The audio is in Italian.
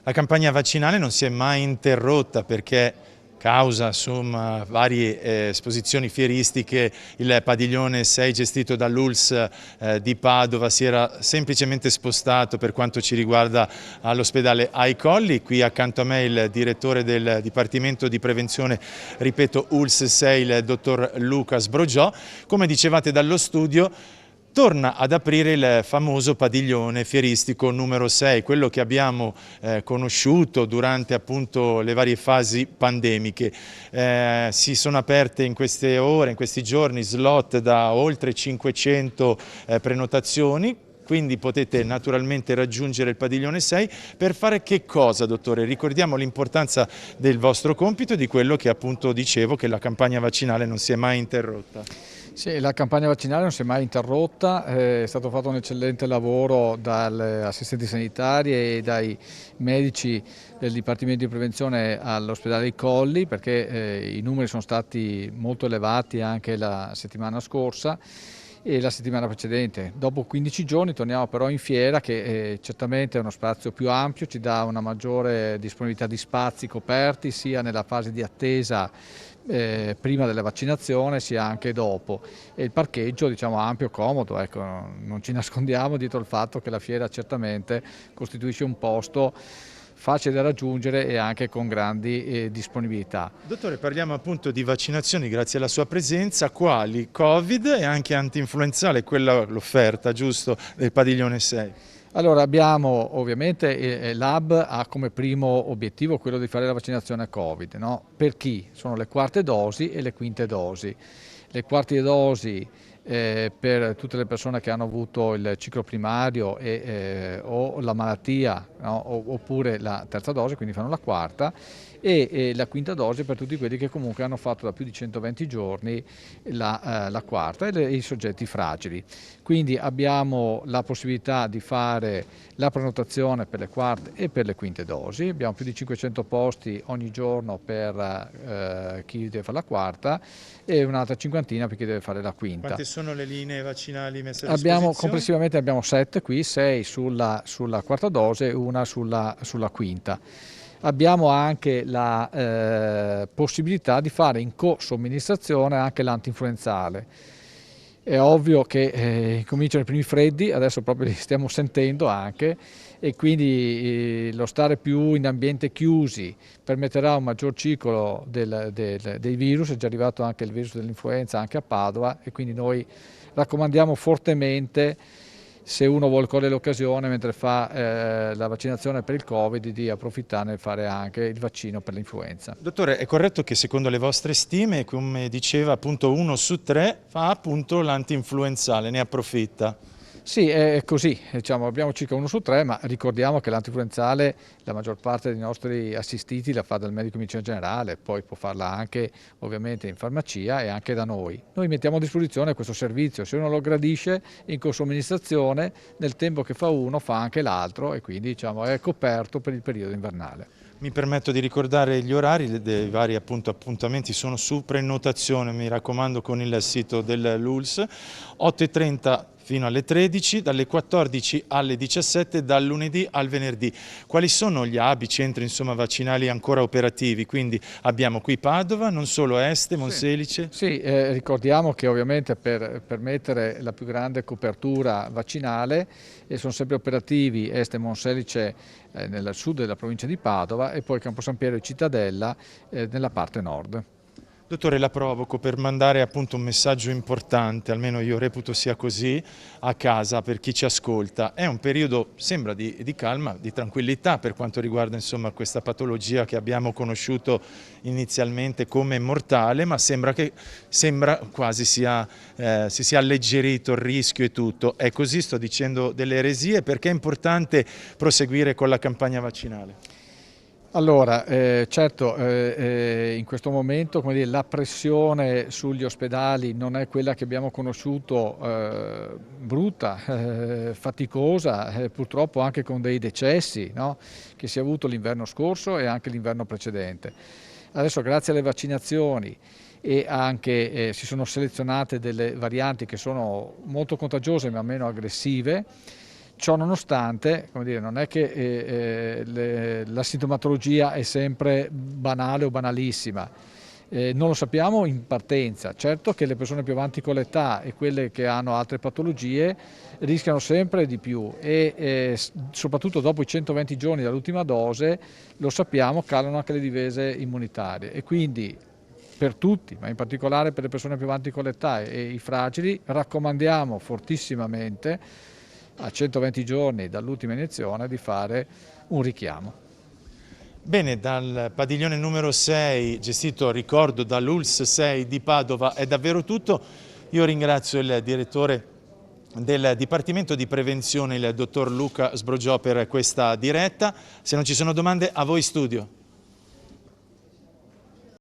La campagna vaccinale non si è mai interrotta perché causa varie esposizioni fieristiche il padiglione 6 gestito dall'ULSS di Padova si era semplicemente spostato per quanto ci riguarda all'ospedale Ai Colli. Qui accanto a me il direttore del Dipartimento di Prevenzione, ripeto ULSS 6, il dottor Luca Sbrogiò. Come dicevate dallo studio, torna ad aprire il famoso padiglione fieristico numero 6, quello che abbiamo conosciuto durante appunto le varie fasi pandemiche. Si sono aperte in queste ore, in questi giorni, slot da oltre 500 prenotazioni. Quindi potete naturalmente raggiungere il padiglione 6 per fare che cosa, dottore? Ricordiamo l'importanza del vostro compito e di quello che appunto dicevo, che la campagna vaccinale non si è mai interrotta. Sì, la campagna vaccinale non si è mai interrotta, è stato fatto un eccellente lavoro dalle assistenti sanitarie e dai medici del Dipartimento di Prevenzione all'ospedale Ai Colli, perché i numeri sono stati molto elevati anche la settimana scorsa e la settimana precedente. Dopo 15 giorni torniamo però in fiera, che certamente è uno spazio più ampio, ci dà una maggiore disponibilità di spazi coperti sia nella fase di attesa prima della vaccinazione sia anche dopo, e il parcheggio diciamo ampio, comodo, ecco, non ci nascondiamo dietro il fatto che la fiera certamente costituisce un posto facile da raggiungere e anche con grandi disponibilità. Dottore, parliamo appunto di vaccinazioni grazie alla sua presenza, quali Covid e anche antinfluenzale, quella l'offerta, giusto, del padiglione 6. Allora abbiamo ovviamente l'hub ha come primo obiettivo quello di fare la vaccinazione a Covid, no? Per chi? Sono le quarte dosi e le quinte dosi. Le quarte dosi per tutte le persone che hanno avuto il ciclo primario o la malattia, no? Oppure la terza dose, quindi fanno la quarta, e la quinta dose per tutti quelli che comunque hanno fatto da più di 120 giorni la quarta e i soggetti fragili. Quindi abbiamo la possibilità di fare la prenotazione per le quarte e per le quinte dosi, abbiamo più di 500 posti ogni giorno per chi deve fare la quarta e un'altra cinquantina per chi deve fare la quinta. Quante sono le linee vaccinali messe a disposizione? Complessivamente abbiamo 7 qui, 6 sulla quarta dose e una sulla quinta. Abbiamo anche la possibilità di fare in co-somministrazione anche l'antinfluenzale. È ovvio che cominciano i primi freddi, adesso proprio li stiamo sentendo anche, e quindi lo stare più in ambienti chiusi permetterà un maggior circolo dei virus. È già arrivato anche il virus dell'influenza anche a Padova, e quindi noi raccomandiamo fortemente, se uno vuole cogliere l'occasione mentre fa la vaccinazione per il Covid, di approfittarne e fare anche il vaccino per l'influenza. Dottore, è corretto che secondo le vostre stime, come diceva appunto 1 su 3 fa appunto l'antinfluenzale, ne approfitta? Sì, è così, diciamo, abbiamo circa 1 su 3, ma ricordiamo che l'antinfluenzale la maggior parte dei nostri assistiti la fa dal medico di medicina generale, poi può farla anche ovviamente in farmacia e anche da noi. Noi mettiamo a disposizione questo servizio, se uno lo gradisce in somministrazione, nel tempo che fa uno fa anche l'altro, e quindi diciamo, è coperto per il periodo invernale. Mi permetto di ricordare gli orari dei vari appuntamenti, sono su prenotazione, mi raccomando, con il sito dell'ULSS, 8:30 fino alle 13, dalle 14 alle 17, dal lunedì al venerdì. Quali sono gli hub, i centri insomma, vaccinali ancora operativi? Quindi abbiamo qui Padova, non solo Este, Monselice. Sì, ricordiamo che ovviamente per permettere la più grande copertura vaccinale sono sempre operativi Este e Monselice nel sud della provincia di Padova, e poi Campo San Piero e Cittadella nella parte nord. Dottore, la provoco per mandare appunto un messaggio importante, almeno io reputo sia così, a casa per chi ci ascolta. È un periodo, sembra, di calma, di tranquillità per quanto riguarda insomma, questa patologia che abbiamo conosciuto inizialmente come mortale, ma sembra quasi si sia alleggerito il rischio e tutto. È così, sto dicendo delle eresie, perché è importante proseguire con la campagna vaccinale? Allora, certo, in questo momento, come dire, la pressione sugli ospedali non è quella che abbiamo conosciuto, brutta, faticosa, purtroppo anche con dei decessi, no? Che si è avuto l'inverno scorso e anche l'inverno precedente. Adesso, grazie alle vaccinazioni e anche si sono selezionate delle varianti che sono molto contagiose ma meno aggressive, Ciò nonostante, come dire, non è che la sintomatologia è sempre banale o banalissima. Non lo sappiamo in partenza. Certo che le persone più avanti con l'età e quelle che hanno altre patologie rischiano sempre di più e soprattutto dopo i 120 giorni dall'ultima dose, lo sappiamo, calano anche le difese immunitarie e quindi per tutti, ma in particolare per le persone più avanti con l'età e i fragili, raccomandiamo fortissimamente a 120 giorni dall'ultima iniezione di fare un richiamo. Bene, dal padiglione numero 6, gestito, ricordo, dall'ULSS 6 di Padova, è davvero tutto. Io ringrazio il direttore del Dipartimento di Prevenzione, il dottor Luca Sbrogiò, per questa diretta. Se non ci sono domande, a voi studio.